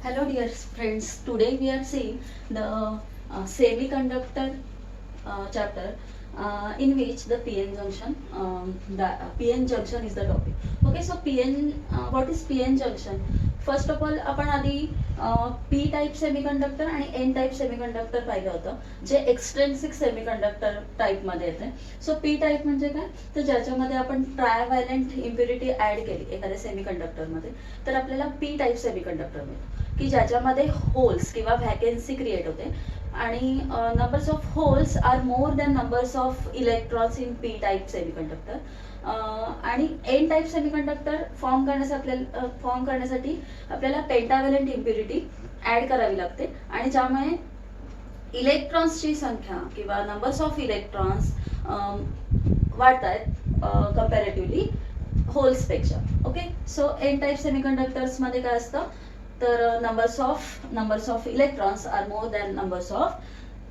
Hello dear friends, today we are seeing the semiconductor chapter in which the PN junction, PN junction is the topic. Okay, so PN, what is PN junction? First of all आपण आधी P type semiconductor आणि N type semiconductor पाहिलं होतं, जे एक्सट्रेन्सिक semiconductor टाईपमध्ये येते. So P type म्हणजे काय, तर ज्याच्यामध्ये आपण ट्रायव्हॅलंट इम्प्युरिटी ऍड केली एखाद्या सेमीकंडक्टरमध्ये, तर आपल्याला पी टाईप सेमीकंडक्टर मिळतो, की ज्याच्यामध्ये होल्स किंवा व्हॅकन्सी क्रिएट होते आणि numbers of holes R more than numbers of electrons in P type semiconductor. आणि एन टाईप सेमीकंडक्टर फॉर्म करण्यासाठी आपल्याला पेंटाव्हॅलंट इम्प्युरिटी ऍड करावी लागते, आणि ज्यामुळे इलेक्ट्रॉन्सची संख्या किंवा नंबर्स ऑफ इलेक्ट्रॉन्स वाढत आहेत कम्पॅरेटिव्हली होल्सपेक्षा. Okay, so N type semiconductors मध्ये काय असतं, तर numbers of electrons are more than numbers of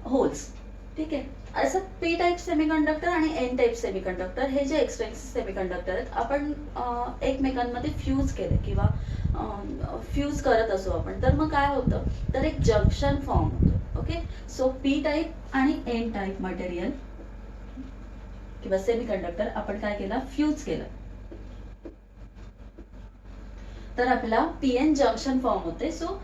holes. ठीक आहे, असं पी टाईप सेमीकंडक्टर आणि एन टाईप सेमीकंडक्टर हे जे एक्सट्रेन्सिक सेमीकंडक्टर आहेत, आपण एकमेकांमध्ये फ्यूज केले किंवा फ्यूज करत असो आपण, तर मग काय होतं, तर एक जंक्शन फॉर्म होतो. ओके, सो पी टाईप आणि एन टाईप मटेरियल किंवा सेमीकंडक्टर आपण काय केलं, फ्यूज केलं, तर आपल्याला पीएन जंक्शन फॉर्म होते. सो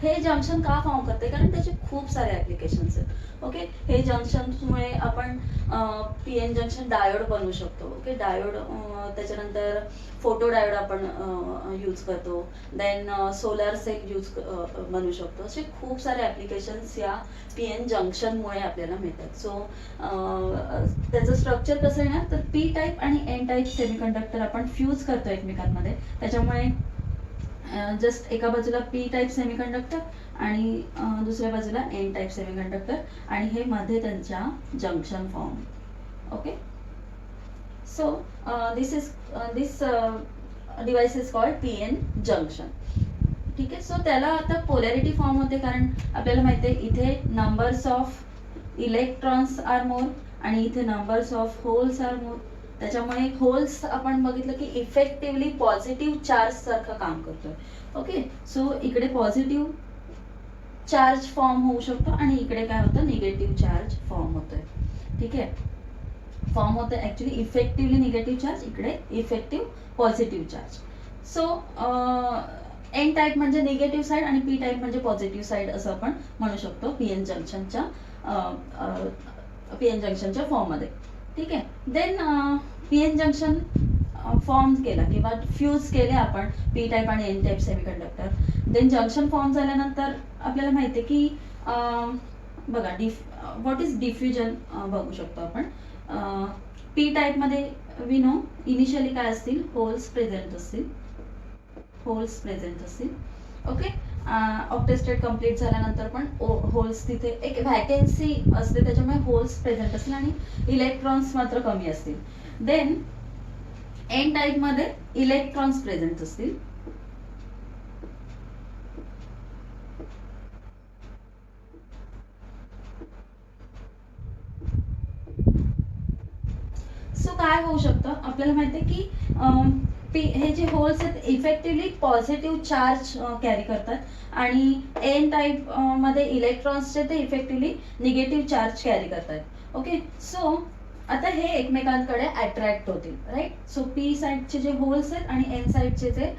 हे जंक्शन का फॉर्म करते, कारण त्याचे खूप सारे ऍप्लिकेशन्स आहेत. ओके, हे जंक्शनमुळे आपण पीएन जंक्शन डायोड बनवू शकतो. ओके, डायोड, त्याच्यानंतर फोटो डायोड आपण यूज करतो, देन सोलर सेल बनवू शकतो. असे खूप सारे ऍप्लिकेशन्स या पीएन जंक्शनमुळे आपल्याला मिळतात. सो त्याचं स्ट्रक्चर कसं आहे ना, तर पी टाईप आणि एन टाईप सेमीकंडक्टर आपण फ्यूज करतो एकमेकांमध्ये, त्याच्यामुळे जस्ट एका बाजूला पी टाईप सेमीकंडक्टर आणि दुसऱ्या बाजूला एन टाईप सेमीकंडक्टर, आणि हे मध्ये त्यांच्या junction form. Okay, so this device is called PN junction. ठीक आहे, सो त्याला आता पोलॅरिटी फॉर्म होते, कारण आपल्याला माहिती आहे इथे नंबर्स ऑफ इलेक्ट्रॉन्स आर मोर आणि इथे numbers of holes are more. त्याच्यामुळे होल्स आपण बघितलं की इफेक्टिव्हली पॉझिटिव्ह चार्ज सारखं काम करतोय. ओके, सो इकडे पॉझिटिव्ह चार्ज फॉर्म होऊ शकतो आणि इकडे काय होतं, निगेटिव्ह चार्ज फॉर्म होतोय. ठीक आहे, फॉर्म होतं ऍक्च्युली इफेक्टिव्हली निगेटिव्ह चार्ज, इकडे effective positive charge. So N type म्हणजे निगेटिव्ह साईड आणि पी टाईप म्हणजे पॉझिटिव्ह साईड असं आपण म्हणू शकतो पीएन जंक्शनच्या फॉर्म मध्ये. ठीक आहे, देन पीएन जंक्शन फॉर्म केला किंवा फ्यूज केले आपण पी टाईप आणि N type semiconductor. Then junction form झाल्यानंतर आपल्याला माहिती आहे की बघा व्हॉट इज डिफ्युजन बघू शकतो आपण. पी टाईप मध्ये वी नो इनिशियली काय असतील, होल्स प्रेझेंट असतील. ओके, ऑक्टेस्टेट कम्प्लीट झाल्यानंतर पण होल्स, तिथे एक व्हॅकन्सी असते, त्याच्यामुळे होल्स प्रेझेंट असतील आणि इलेक्ट्रॉन्स मात्र कमी असतील. देन एन टाईप मध्ये इलेक्ट्रॉन्स प्रेझेंट असतील. सो काय होऊ शकतं, आपल्याला माहिती आहे की हे जे होल्स आहेत इफेक्टिव्हली पॉझिटिव्ह चार्ज कॅरी करतात आणि एन टाईप मध्ये इलेक्ट्रॉन्सचे ते इफेक्टिव्हली निगेटिव्ह चार्ज कॅरी करतात. ओके, सो आता हे एकमेकांकडे अट्रॅक्ट होतील, राईट. सो पी साईडचे जे होल्स आहेत आणि एन साईडचे जे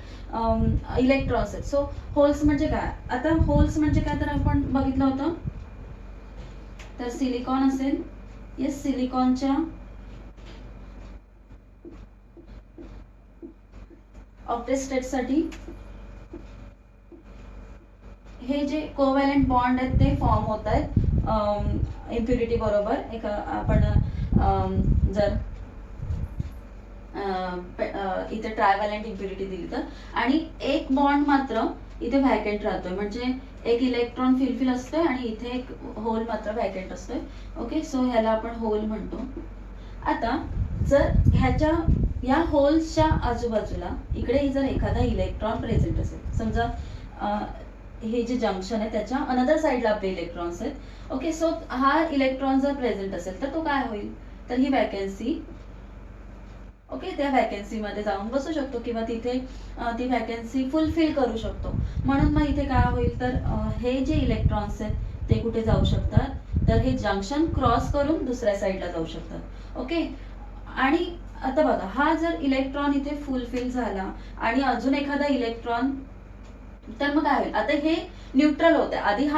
इलेक्ट्रॉन्स आहेत. सो होल्स म्हणजे काय, आता होल्स म्हणजे काय, तर आपण बघितलं होतं, तर सिलिकॉन असेल, येस, सिलिकॉनच्या ऑक्टेस्टेट साठी हे जे कोव्हॅलंट बॉन्ड आहेत ते फॉर्म होत आहेत इम्प्युरिटी बरोबर. एक आपण जर इथे ट्रायव्हॅलंट इम्प्युरिटी दिली तर, आणि एक बॉन्ड मात्र इथे व्हॅकंट राहतोय, म्हणजे एक इलेक्ट्रॉन फिल असतोय आणि इथे एक होल मात्र व्हॅकंट असतोय. ओके, सो ह्याला आपण होल म्हणतो. आता जर ह्याच्या या होल्सच्या आजूबाजूला इकडे जर एखादा इलेक्ट्रॉन प्रेझेंट असेल, समजा हे जे जंक्शन आहे त्याच्या अनदर साईडला आपले इलेक्ट्रॉन्स आहेत. ओके, सो हा इलेक्ट्रॉन जर प्रेझेंट असेल तर तो काय होईल, तर ही वॅकन्सी ओके, त्या व्हॅकन्सीमध्ये जाऊन बसू शकतो किंवा तिथे ती व्हॅकन्सी फुलफिल करू शकतो. म्हणून मग इथे काय होईल तर हे जे इलेक्ट्रॉन्स आहेत ते कुठे जाऊ शकतात तर हे जंक्शन क्रॉस करून दुसऱ्या साईडला जाऊ शकतात. ओके, आणि आता बघा हा जर इलेक्ट्रॉन इथे फुलफिल झाला आणि अजून एखादा इलेक्ट्रॉन, तर मग काय होईल, आता हे न्यूट्रल होतं. आधी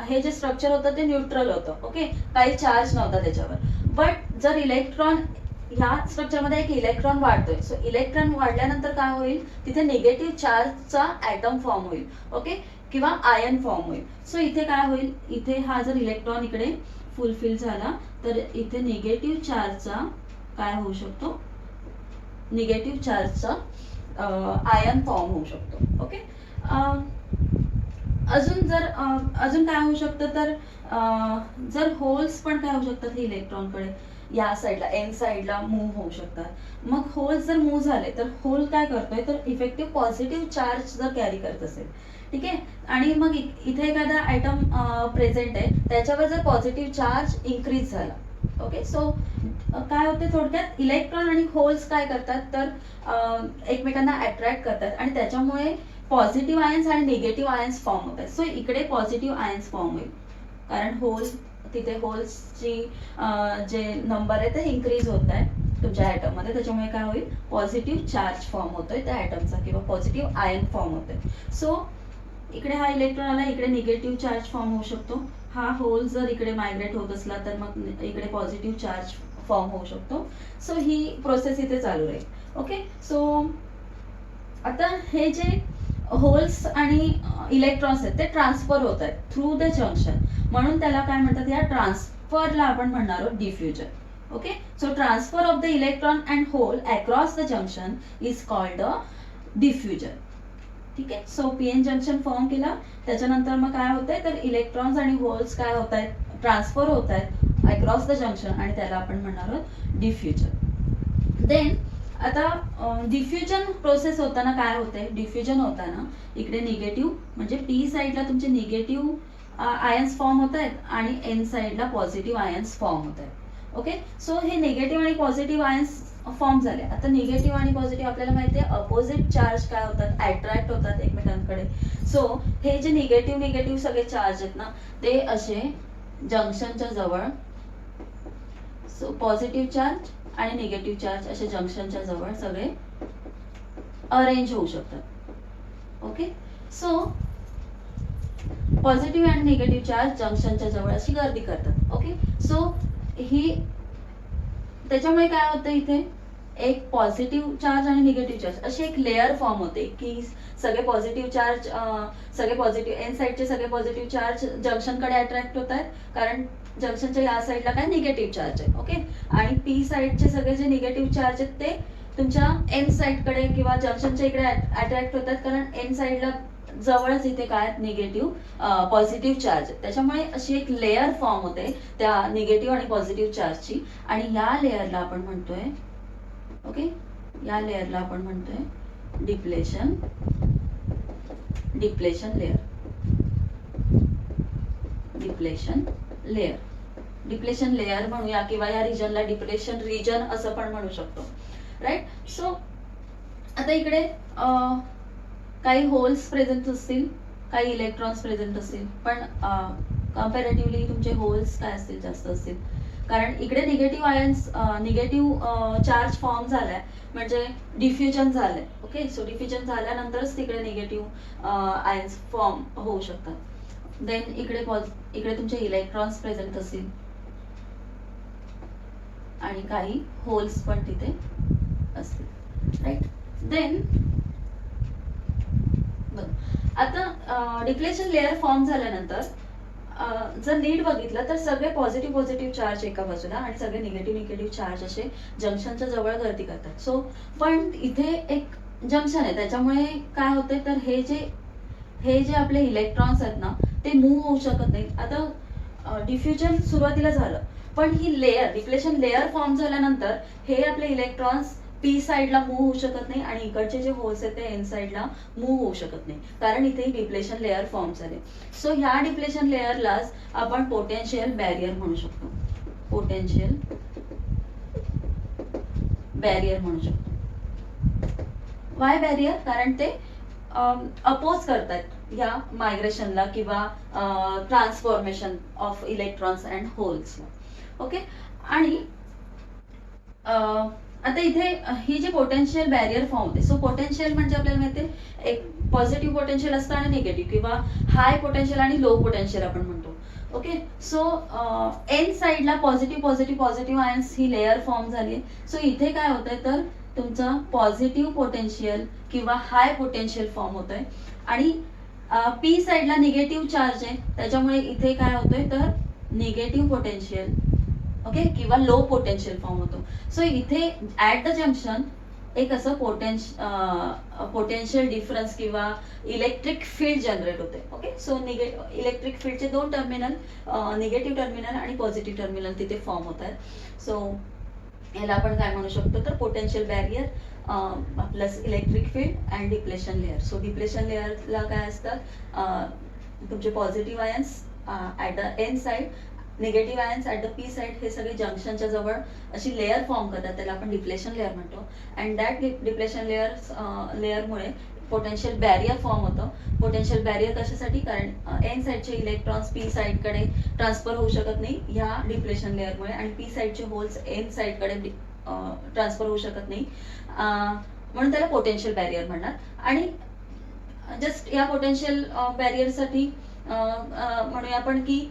हे जे स्ट्रक्चर होतं ते न्यूट्रल होतं. ओके, काही चार्ज नव्हता त्याच्यावर. बट जर इलेक्ट्रॉन ह्या स्ट्रक्चरमध्ये एक इलेक्ट्रॉन वाढतोय, सो इलेक्ट्रॉन वाढल्यानंतर काय होईल, तिथे निगेटिव्ह चार्जचा ॲटम फॉर्म होईल. ओके, किंवा आयन फॉर्म होईल. सो इथे काय होईल, इथे हा जर इलेक्ट्रॉन इकडे फुलफिल झाला तर इथे निगेटिव्ह चार्जचा काय होऊ शकतो, निगेटिव्ह चार्जचा आयन फॉर्म होऊ शकतो. ओके, अजून काय होऊ शकतं तर जर होल्स पण काय होऊ शकतात हे इलेक्ट्रॉनकडे या साईडला एन साईडला मूव्ह होऊ शकतात. मग होल्स जर मूव्ह झाले तर होल काय करतोय तर इफेक्टिव्ह पॉझिटिव्ह चार्ज जर कॅरी करत असेल, ठीक आहे, आणि मग इथे एखादा आयटम प्रेझेंट आहे त्याच्यावर जर पॉझिटिव्ह चार्ज इन्क्रीज झाला. ओके, सो काय होते थोडक्यात इलेक्ट्रॉन आणि होल्स काय करतात तर एकमेकांना अट्रॅक्ट करतात आणि त्याच्यामुळे पॉझिटिव्ह आयन्स आणि निगेटिव्ह आयन्स फॉर्म होतात. सो इकडे पॉझिटिव्ह आयन्स फॉर्म होईल कारण तिथे होल्सची जे नंबर आहे ते इन्क्रीज होत आहे तुमच्या ॲटम मध्ये, त्याच्यामुळे काय होईल पॉझिटिव्ह चार्ज फॉर्म होतोय त्या ॲटमचा किंवा पॉझिटिव्ह आयन फॉर्म होतोय. सो इकडे हा इलेक्ट्रॉन आला, इकडे निगेटिव्ह चार्ज फॉर्म होऊ शकतो. हा होल जर इकडे मायग्रेट होत असला तर मग इकडे पॉझिटिव्ह चार्ज फॉर्म होऊ शकतो. सो ही प्रोसेस इथे चालू राहील. ओके, सो आता हे जे होल्स आणि इलेक्ट्रॉन्स आहेत ते ट्रान्सफर होत आहेत थ्रू द जंक्शन, म्हणून त्याला काय म्हणतात, या ट्रान्सफरला आपण म्हणणार आहोत diffusion. Okay, so transfer of the electron and hole across the junction is called a diffusion. ठीक आहे, सो पीएन जंक्शन फॉर्म केला त्याच्यानंतर मग काय होतंय तर इलेक्ट्रॉन्स आणि होल्स काय होत आहेत, ट्रान्सफर होत आहेत अक्रॉस द जंक्शन आणि त्याला आपण म्हणणार आहोत डिफ्युजन. देन आता डिफ्युजन प्रोसेस होताना काय होते, डिफ्युजन होताना इकडे निगेटिव्ह म्हणजे पी साईडला तुमचे निगेटिव्ह आयन्स फॉर्म होत आहेत आणि एन साईडला पॉझिटिव्ह आयन्स फॉर्म होत आहेत. ओके, सो हे निगेटिव्ह आणि पॉझिटिव्ह आयन्स फॉर्म झाले. आता निगेटिव्ह आणि पॉझिटिव्ह आपल्याला माहिती आहे अपोजिट चार्ज काय होतात, अट्रॅक्ट होतात एकमेकांकडे. सो हे जे निगेटिव्ह सगळे चार्ज आहेत ना ते असे जंक्शनच्या जवळ, सो पॉझिटिव्ह चार्ज आणि निगेटिव्ह चार्ज असे जंक्शनच्या जवळ सगळे अरेंज होऊ शकतात. ओके, सो पॉझिटिव्ह आणि निगेटिव्ह चार्ज जंक्शनच्या जवळ अशी गर्दी करतात. ओके, सो ही त्याच्यामुळे काय होतं इथे एक पॉझिटिव्ह चार्ज आणि निगेटिव्ह चार्ज अशी एक लेअर फॉर्म होते की सगळे पॉझिटिव्ह चार्ज सगळे पॉझिटिव्ह एन साईडचे सगळे पॉझिटिव्ह चार्ज जंक्शनकडे अट्रॅक्ट होत आहेत कारण जंक्शनच्या या साईडला काय निगेटिव्ह चार्ज आहे. ओके, आणि पी साईडचे सगळे जे निगेटिव्ह चार्ज आहेत ते तुमच्या एन साईडकडे किंवा जंक्शनच्या इकडे अट्रॅक्ट होतात कारण एन साईडला जवळच इथे काय निगेटिव्ह पॉझिटिव्ह चार्ज, त्याच्यामुळे अशी एक लेअर फॉर्म होते त्या निगेटिव्ह आणि पॉझिटिव्ह चार्जची आणि या लेअरला आपण म्हणतोय, ओके, या लेअरला आपण म्हणतोय डिप्लेशन लेअर. डिप्लेशन लेअर म्हणूया किंवा या रिजनला डिप्लेशन रिजन असं पण म्हणू शकतो. राईट, सो आता इकडे काही होल्स प्रेझेंट असतील, काही इलेक्ट्रॉन्स प्रेझेंट असतील, पण कम्पॅरेटिव्हली तुमचे होल्स काय असतील, जास्त असतील कारण इकडे निगेटिव्ह चार्ज फॉर्म झालाय म्हणजे डिफ्युजन झालंय. ओके, सो डिफ्युजन झाल्यानंतरच तिकडे निगेटिव्ह आयन्स फॉर्म होऊ शकतात. देन इकडे तुमचे इलेक्ट्रॉन्स प्रेझेंट असतील आणि काही होल्स पण तिथे असतील. राईट, देन आता डिप्लेशन लेअर फॉर्म झाल्यानंतर जर नीट बघितलं तर सगळे पॉझिटिव्ह चार्ज एका बाजूला आणि सगळे निगेटिव्ह चार्ज असे जंक्शनच्या जवळ गर्दी करतात. सो पण इथे एक जंक्शन आहे त्याच्यामुळे काय होते तर हे जे आपले इलेक्ट्रॉन्स आहेत ना ते मूव्ह होऊ शकत नाही. आता डिफ्युजन सुरुवातीला झालं पण ही डिप्लेशन लेअर फॉर्म झाल्यानंतर हे आपले इलेक्ट्रॉन्स पी साईडला मूव्ह होऊ शकत नाही आणि इकडचे जे होल्स आहेत ते एन साईडला मूव्ह होऊ शकत नाही कारण इथे डिप्लेशन लेअर फॉर्म झाले. सो ह्या डिप्लेशन लेअरलाच आपण पोटेन्शियल बॅरियर म्हणू शकतो. Why barrier? कारण ते अपोज करतात या मायग्रेशनला किंवा ट्रान्सफॉर्मेशन ऑफ इलेक्ट्रॉन्स अँड होल्सला. ओके. आणि आता इथे ही जी पोटेन्शियल बॅरियर फॉर्म होते, सो पोटेन्शियल म्हणजे आपल्याला माहिती आहे एक पॉझिटिव्ह पोटेन्शियल असतं आणि निगेटिव्ह, किंवा हाय पोटेन्शियल आणि लो पोटेन्शियल आपण म्हणतो. ओके. सो एन साइडला पॉझिटिव्ह पॉझिटिव्ह पॉझिटिव्ह आयन्स ही लेअर फॉर्म झाली. सो इथे काय होतंय तर तुमचं पॉझिटिव्ह पोटेन्शियल किंवा हाय पोटेन्शियल फॉर्म होतंय, आणि पी साइडला निगेटिव्ह चार्ज आहे, त्याच्यामुळे इथे काय होतंय तर निगेटिव्ह पोटेन्शियल, ओके, किंवा लो पोटेन्शियल फॉर्म होतो. सो इथे ऍट द जंक्शन एक असं पोटेन्शियल डिफरन्स किंवा इलेक्ट्रिक फील्ड जनरेट होते. ओके. सो इलेक्ट्रिक फील्डचे दोन टर्मिनल, निगेटिव्ह टर्मिनल आणि पॉझिटिव्ह टर्मिनल तिथे फॉर्म होत आहेत. सो याला आपण काय म्हणू शकतो तर potential barrier plus electric field and depletion layer. So depletion लेअरला काय असतात तुमचे positive ions at the N side, negative ions at the P side, हे सगळे जंक्शनच्या जवळ अशी लेअर फॉर्म करतात, त्याला आपण डिप्लेशन लेअर म्हणतो. अँड दॅट डिप्लेशन लेअरमुळे पोटेन्शियल बॅरियर फॉर्म होतं. पोटेन्शियल बॅरियर कशासाठी? कारण एन साइडचे इलेक्ट्रॉन्स पी साइडकडे ट्रान्सफर होऊ शकत नाही ह्या डिप्लेशन लेअरमुळे, आणि पी साइडचे होल्स एन साइडकडे ट्रान्सफर होऊ शकत नाही, म्हणून त्याला पोटेन्शियल बॅरियर म्हणणार. आणि जस्ट या पोटेन्शियल बॅरियरसाठी म्हणूया आपण की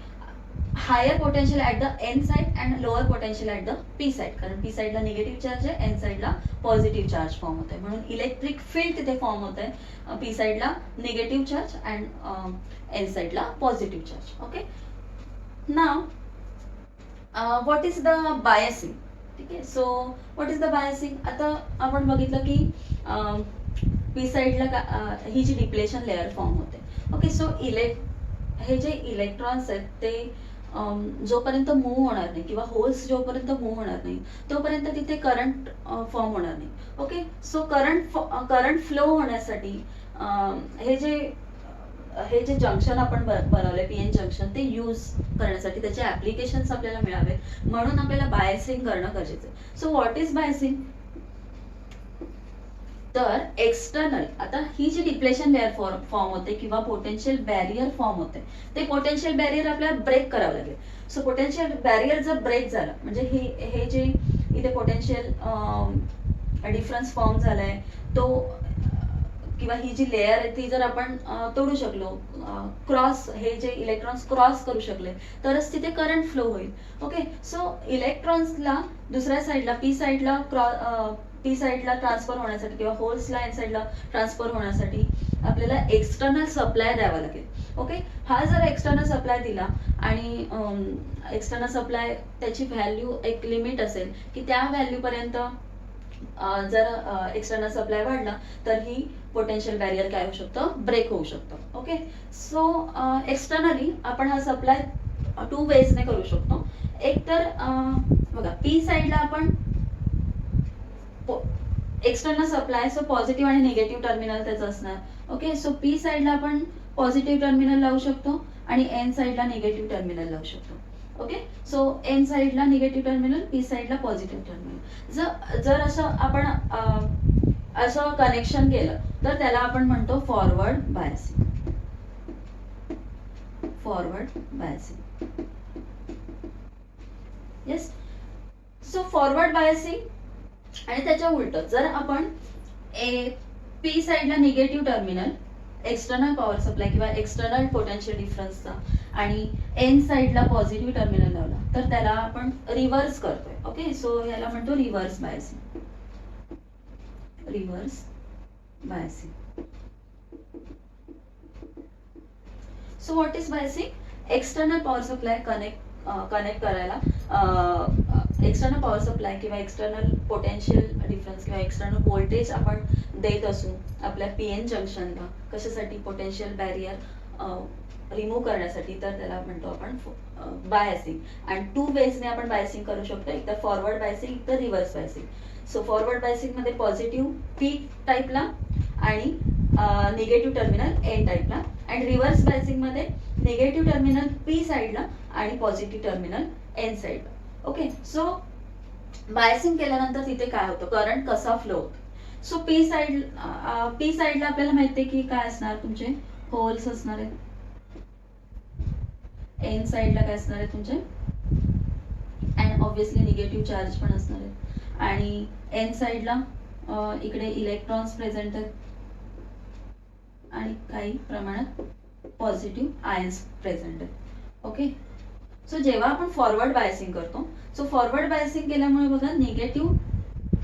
higher potential at the N side and lower potential at the P side, कारण पी साइडला निगेटिव्ह चार्ज आहे, एन साइडला पॉझिटिव्ह चार्ज फॉर्म होत आहे, म्हणून इलेक्ट्रिक फील्ड तिथे फॉर्म होत आहे, पी साइडला निगेटिव्ह चार्ज अँड एन साइडला positive charge. Okay. Now what is the biasing? ठीक आहे. So what is the biasing? आता आपण बघितलं की पी साइडला ही जी डिप्लेशन लेअर फॉर्म होते. ओके. सो हे जे इलेक्ट्रॉन्स आहेत ते जोपर्यंत मूव्ह होणार नाही किंवा होल्स जोपर्यंत मूव्ह होणार नाही तोपर्यंत तिथे करंट फॉर्म होणार नाही. ओके. सो करंट फ्लो होण्यासाठी हे जे जंक्शन आपण बनवलंय पीएन जंक्शन, ते यूज करण्यासाठी त्याचे ऍप्लिकेशन्स आपल्याला मिळावे म्हणून आपल्याला बायसिंग करणं गरजेचं आहे. So what is biasing? तर एक्सटर्नल, आता ही जी डिप्लेशन लेअर फॉर्म होते किंवा पोटेन्शियल बॅरियर फॉर्म होते, ते पोटेन्शियल बॅरियर आपल्याला ब्रेक करावं लागेल. सो पोटेन्शियल बॅरियर जर ब्रेक झालं म्हणजे हे जे इथे पोटेन्शियल डिफरन्स फॉर्म झालाय तो, किंवा ही जी लेअर आहे ती जर आपण तोडू शकलो, क्रॉस, हे जे इलेक्ट्रॉन्स क्रॉस करू शकले तरच तिथे करंट फ्लो होईल. ओके. सो इलेक्ट्रॉन्सला दुसऱ्या साईडला पी साइडला ट्रान्सफर होण्यासाठी किंवा होल्सला एन साइडला ट्रान्सफर होण्यासाठी आपल्याला एक्सटर्नल सप्लाय द्यावा लागेल. ओके. हा जर एक्सटर्नल सप्लाय दिला आणि एक्सटर्नल सप्लाय त्याची व्हॅल्यू एक लिमिट असेल की त्या व्हॅल्यू पर्यंत जर एक्सटर्नल सप्लाय वाढला तर ही पोटेन्शियल बॅरियर काय होऊ शकतं? ब्रेक होऊ शकतं. ओके. सो एक्सटर्नली आपण हा सप्लाय टू वेजने करू शकतो. एक तर बघा पी साइडला आपण एक्सटर्नल सप्लाय, सो पॉझिटिव्ह आणि निगेटिव्ह टर्मिनल त्याचं असणार. ओके. सो पी साइडला आपण पॉझिटिव्ह टर्मिनल लावू शकतो आणि एन साइडला निगेटिव्ह टर्मिनल लावू शकतो. ओके. सो एन साइडला निगेटिव्ह टर्मिनल, पी साइडला पॉझिटिव्ह टर्मिनल. जर असं आपण असं कनेक्शन केलं तर त्याला आपण म्हणतो forward biasing. Forward biasing. Yes. So forward biasing आणि त्याच्या उलट जर आपण पी साइडला negative terminal external power supply किंवा एक्सटर्नल पोटेन्शियल डिफरन्सचा आणि एन साइडला पॉझिटिव्ह टर्मिनल लावला तर त्याला आपण रिव्हर्स करतोय. ओके. सो याला म्हणतो reverse biasing. Reverse biasing. So what is biasing? External power supply connect करायला एक्सटर्नल पॉवर सप्लाय किंवा एक्सटर्नल पोटेन्शियल डिफरन्स किंवा एक्सटर्नल व्होल्टेज आपण देत असू आपल्या पीएन जंक्शनला, कशासाठी? पोटेन्शियल बॅरियर रिमूव्ह करण्यासाठी, तर त्याला म्हणतो आपण बायसिंग. आणि टू वेजने आपण बायसिंग करू शकतो, एक तर फॉरवर्ड बायसिंग, एक तर reverse biasing. So forward biasing मध्ये पॉझिटिव्ह पी टाईपला आणि निगेटिव्ह टर्मिनल एन टाईपला, आणि रिव्हर्स बायसिंग मध्ये निगेटिव्ह टर्मिनल पी साइडला आणि पॉझिटिव्ह टर्मिनल एन साइडला. ओके. सो बायसिंग केल्यानंतर तिथे काय होतं? करंट कसा फ्लो होतो? सो पी साईडला आपल्याला माहिती आहे की काय असणार, तुमचे होल्स असणार आहेत. एन साईडला काय असणार आहे तुमचे, अँड ऑब्विसली निगेटिव्ह चार्ज पण असणार आहेत. आणि एन साईडला इकडे इलेक्ट्रॉन्स प्रेझेंट आहेत आणि काही प्रमाणात पॉझिटिव्ह आयन्स प्रेझेंट आहेत. ओके, सो जेव्हा आपण फॉरवर्ड बायसिंग करतो, सो फॉरवर्ड बायसिंग केल्यामुळे बघा निगेटिव्ह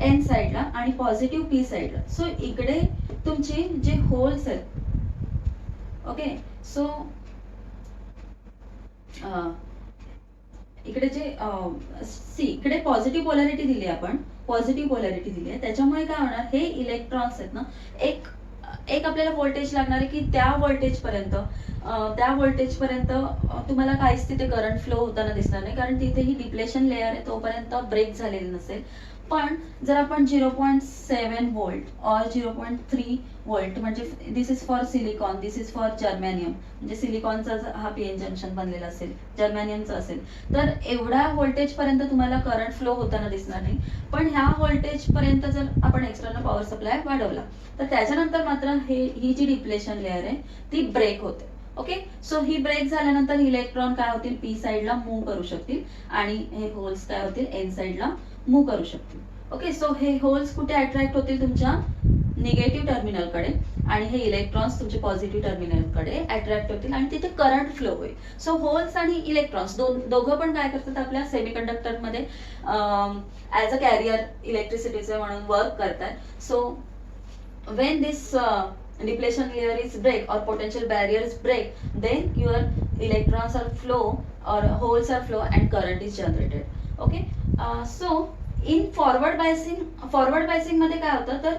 एन साईडला आणि पॉझिटिव्ह पी साईडला, सो इकडे तुमचे जे होल्स आहेत, ओके, सो इकडे जे सी इकडे पॉझिटिव्ह पोलॅरिटी दिली आहे, आपण पॉझिटिव्ह पोलॅरिटी दिली आहे, त्याच्यामुळे काय होणार, हे इलेक्ट्रॉन्स आहेत ना, एक एक आपल्याला व्होल्टेज लागणार आहे की त्या व्होल्टेज पर्यंत तुम्हाला काहीच तिथे करंट फ्लो होताना दिसणार नाही, कारण तिथे ही डिप्लेशन लेअर आहे तोपर्यंत ब्रेक झालेली नसेल. पण जर आपण 0.7 व्होल्ट और 0.3 व्होल्ट, म्हणजे this is for silicon, this is for germanium, म्हणजे सिलिकॉनचा हा पीएन जंक्शन बनलेला असेल, जर्मॅनियमचा असेल, तर एवढ्या व्होल्टेज पर्यंत तुम्हाला करंट फ्लो होताना दिसणार नाही. पण ह्या व्होल्टेज पर्यंत जर आपण एक्सटर्नल पॉवर सप्लाय वाढवला, तर त्याच्यानंतर मात्र ही जी डिप्लेशन लेअर आहे ती ब्रेक होते. ओके, सो ही ब्रेक झाल्यानंतर इलेक्ट्रॉन काय होतील, पी साईडला मूव्ह करू शकतील आणि हे होल्स काय होतील, एन साईडला मूव्ह करू शकतील. ओके, सो हे होल्स कुठे अट्रॅक्ट होतील, तुमच्या निगेटिव्ह टर्मिनलकडे, आणि हे इलेक्ट्रॉन्स तुमचे पॉझिटिव्ह टर्मिनलकडे अट्रॅक्ट होतील आणि तिथे करंट फ्लो होईल. सो होल्स आणि इलेक्ट्रॉन्स दोघं पण काय करतात, आपल्या सेमीकंडक्टरमध्ये ऍज अ कॅरियर इलेक्ट्रिसिटीचे म्हणून वर्क करतात. So when this depletion layer is break or potential barriers break, then your electrons are flow or holes are flow and current is generated. Okay, so in forward biasing मध्ये काय होतं, तर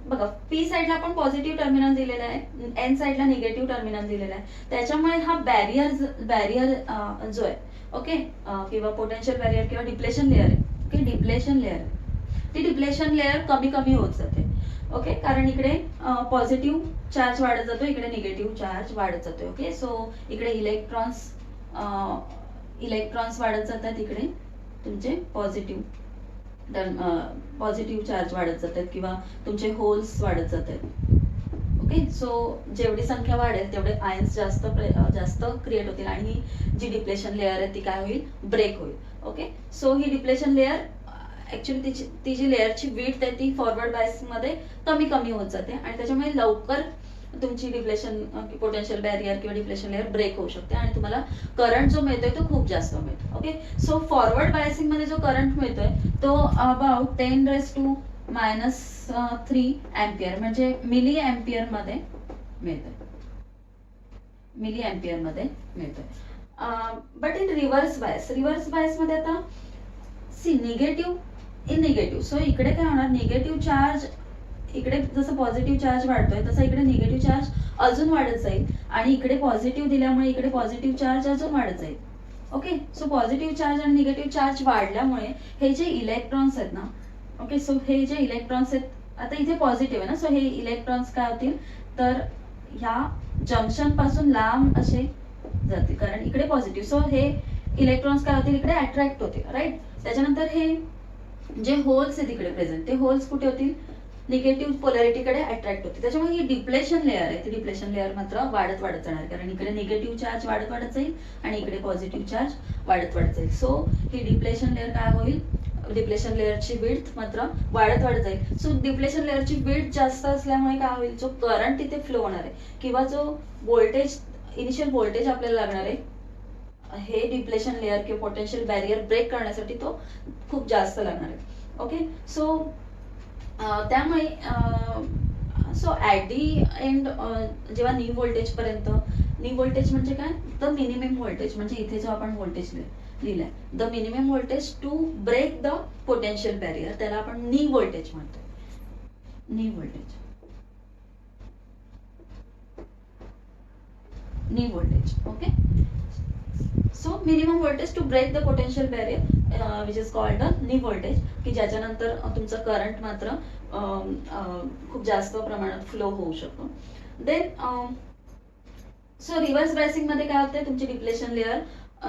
बघा P साईडला आपण positive terminal दिलेला आहे, N साईडला निगेटिव्ह टर्मिनल दिलेला आहे, त्याच्यामुळे हा बॅरियर जो आहे, ओके, किंवा पोटेन्शियल बॅरियर किंवा डिप्लेशन लेअर आहे, ओके, डिप्लेशन लेअर, ती डिप्लेशन लेअर कमी कमी होत जाते. ओके, कारण इकडे पॉझिटिव्ह चार्ज वाढत जातो, इकडे निगेटिव्ह चार्ज वाढत जातो. ओके, सो इकडे इलेक्ट्रॉन्स वाढत जातात, इकडे तुमचे पॉझिटिव्ह चार्ज वाढत जातात किंवा तुमचे होल्स वाढत जातात. ओके, सो जेवढी संख्या वाढेल तेवढे आयन्स जास्त क्रिएट होतील आणि ही जी डिप्लेशन लेअर आहे ती काय होईल, ब्रेक होईल. ओके, सो ही डिप्लेशन लेअर ऍक्च्युअली ती जी लेअरची विड्थ आहे ती फॉरवर्ड बायस मध्ये कमी कमी होत जाते आणि त्याच्यामुळे लवकर तुमची डिप्लेशन पोटेन्शियल बॅरियर किंवा डिप्लेशन लेअर ब्रेक होऊ शकते आणि तुम्हाला करंट जो मिळतोय तो खूप जास्त मिळतो. ओके, सो फॉरवर्ड बायसिंग मध्ये जो करंट मिळतोय तो अबाउट 10⁻³ एम्पियर म्हणजे मिली एम्पियर मध्ये मिळतोय. बट इन रिव्हर्स बायस मध्ये आता सी निगेटिव्ह, सो इकडे काय होणार, निगेटिव्ह चार्ज इकडे जसं पॉझिटिव्ह चार्ज वाढतोय तसं इकडे निगेटिव्ह चार्ज अजून वाढत जाईल आणि इकडे पॉझिटिव्ह दिल्यामुळे इकडे पॉझिटिव्ह चार्ज अजून वाढत जाईल. ओके, सो पॉझिटिव्ह चार्ज आणि निगेटिव्ह चार्ज वाढल्यामुळे हे जे इलेक्ट्रॉन्स आहेत ना, ओके, सो हे जे इलेक्ट्रॉन्स आहेत, आता इथे पॉझिटिव्ह आहे ना, सो हे इलेक्ट्रॉन्स काय होतील, तर ह्या जंक्शन पासून लांब असे जातील कारण इकडे पॉझिटिव्ह, सो हे इलेक्ट्रॉन्स काय होतील, इकडे अट्रॅक्ट होतील, राईट. त्याच्यानंतर हे जे होल्स आहेत इकडे प्रेझेंट, ते होल्स कुठे होतील, निगेटिव्ह पोलॅरिटीकडे अट्रॅक्ट होते. त्याच्यामुळे ही डिप्लेशन लेअर आहे, ती डिप्लेशन लेअर मात्र वाढत जाणार कारण इकडे निगेटिव्ह चार्ज वाढत जाईल आणि इकडे पॉझिटिव्ह चार्ज वाढत जाईल. सो ही डिप्लेशन लेअर काय होईल, डिप्लेशन लेअरची विड्थ मात्र वाढत जाईल. सो डिप्लेशन लेअरची विड्थ जास्त असल्यामुळे काय होईल, जो करंट तिथे फ्लो होणार आहे किंवा जो इनिशियल व्होल्टेज आपल्याला लागणार आहे हे डिप्लेशन लेअर किंवा पोटेन्शियल बॅरियर ब्रेक करण्यासाठी तो खूप जास्त लागणार आहे. ओके, सो त्यामुळे सो ऍट दी एंड जेव्हा नी व्होल्टेज म्हणजे काय, द मिनिमम व्होल्टेज, म्हणजे इथे जो आपण व्होल्टेज लिहिलाय the minimum voltage to break the potential barrier, त्याला आपण नी व्होल्टेज म्हणतो. Knee voltage okay, so minimum voltage to break the potential barrier which is called the knee voltage, की ज्याच्यानंतर तुमचं करंट मात्र खूप जास्त प्रमाणात फ्लो होऊ शकतो. देन सो रिव्हर्स बायसिंग मध्ये काय होतंय, तुमची डिप्लेशन लेअर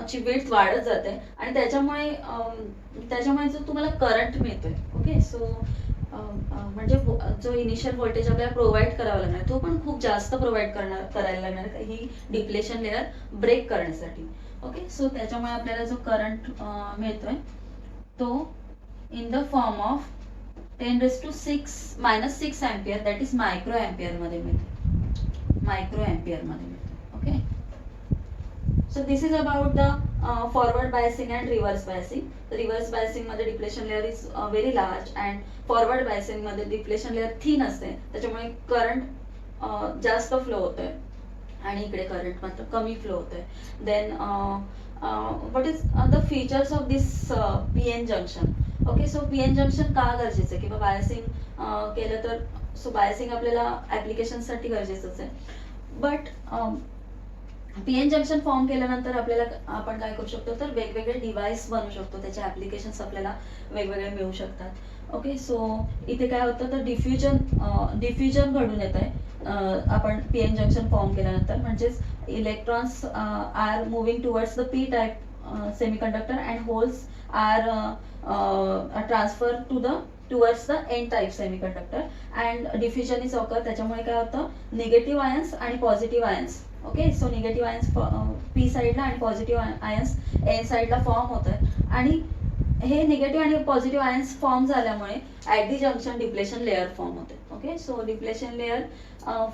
ची विड्थ वाढत जाते आणि त्याच्यामुळे जो तुम्हाला करंट मिळतोय, ओके, सो म्हणजे जो इनिशियल व्होल्टेज आपल्याला प्रोव्हाइड करावा लागणार तो पण खूप जास्त प्रोव्हाइड करायला लागणार ही डिप्लेशन लेअर ब्रेक करण्यासाठी. ओके, सो त्याच्यामुळे आपल्याला जो करंट मिळतोय तो in the form of 10⁻⁶ ampere, that is micro ampere मध्ये मिळते, मायक्रो एम्पियर मध्ये मिळते. Okay, so this is about the forward biasing and reverse biasing. Reverse biasing मध्ये depletion layer is very large and forward biasing मध्ये depletion layer thin असते, त्याच्यामुळे current जास्त flow होतोय आणि इकडे करंट मात्र कमी फ्लो होतोय. Then what is the features of this PN junction. Okay, so PN junction का गरजेचं आहे किंवा बायसिंग केलं तर, सो बायसिंग आपल्याला ऍप्लिकेशनसाठी गरजेचंच आहे. बट पीएन जंक्शन फॉर्म केल्यानंतर आपल्याला आपण काय करू शकतो तर वेगवेगळे डिव्हाइस बनवू शकतो, त्याचे ऍप्लिकेशन्स आपल्याला वेगवेगळे मिळू शकतात. ओके, सो इथे काय होतं तर डिफ्युजन घडून येत आहे आपण पीएन जंक्शन फॉर्म केल्यानंतर, म्हणजेच electrons are moving towards the P type semiconductor and holes are transfer towards the N type semiconductor and diffusion is occur. त्याच्यामुळे काय होतं, निगेटिव्ह आयन्स आणि positive ions. Okay, so negative ions P साईडला आणि positive ions N साईडला form होत आहेत आणि हे निगेटिव्ह आणि पॉझिटिव्ह आयन्स फॉर्म झाल्यामुळे at the junction depletion layer form होते. Okay, so depletion layer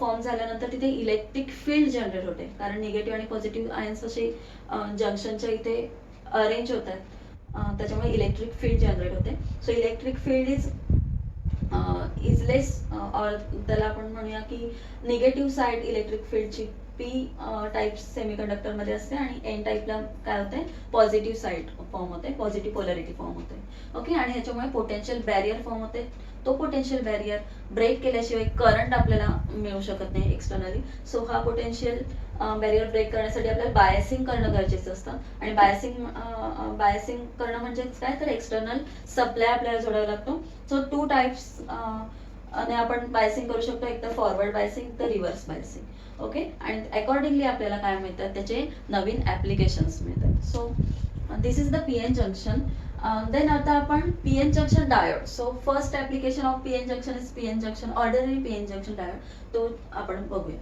form झाल्यानंतर तिथे इलेक्ट्रिक फील्ड जनरेट होते, कारण निगेटिव्ह आणि पॉझिटिव्ह आयन्स असे जंक्शनच्या इथे अरेंज होत आहेत, त्याच्यामुळे इलेक्ट्रिक फील्ड जनरेट होते. So electric field is less, और त्याला आपण म्हणूया की निगेटिव्ह साईड इलेक्ट्रिक फील्डची पी टाइप सेमीकंडक्टर मध्ये असते आणि एन टाइपला काय होते, पॉझिटिव्ह साईड फॉर्म होते, पॉझिटिव्ह पोलॅरिटी फॉर्म होते. ओके, आणि ह्याच्यामुळे पोटेन्शियल बॅरियर फॉर्म होते. तो पोटेन्शियल बॅरियर ब्रेक केल्याशिवाय करंट आपल्याला मिळू शकत नाही एक्सटर्नली. सो हा पोटेन्शियल बॅरियर ब्रेक करण्यासाठी आपल्याला बायसिंग करणं गरजेचं असतं आणि बायसिंग करणं म्हणजे काय तर एक्सटर्नल सप्लाय आपल्याला जोडावा लागतो. सो 2 टाइप्स आणि आपण बायसिंग करू शकतो, एक तर फॉरवर्ड बायसिंग तर रिव्हर्स बायसिंग. ओके, आणि अकॉर्डिंगली आपल्याला काय मिळतात, त्याचे नवीन ऍप्लिकेशन्स मिळतात. So this is the PN junction. Then आता आपण PN junction diode. So first application of PN junction is PN junction, ordinary PN junction diode, तो आपण बघूया.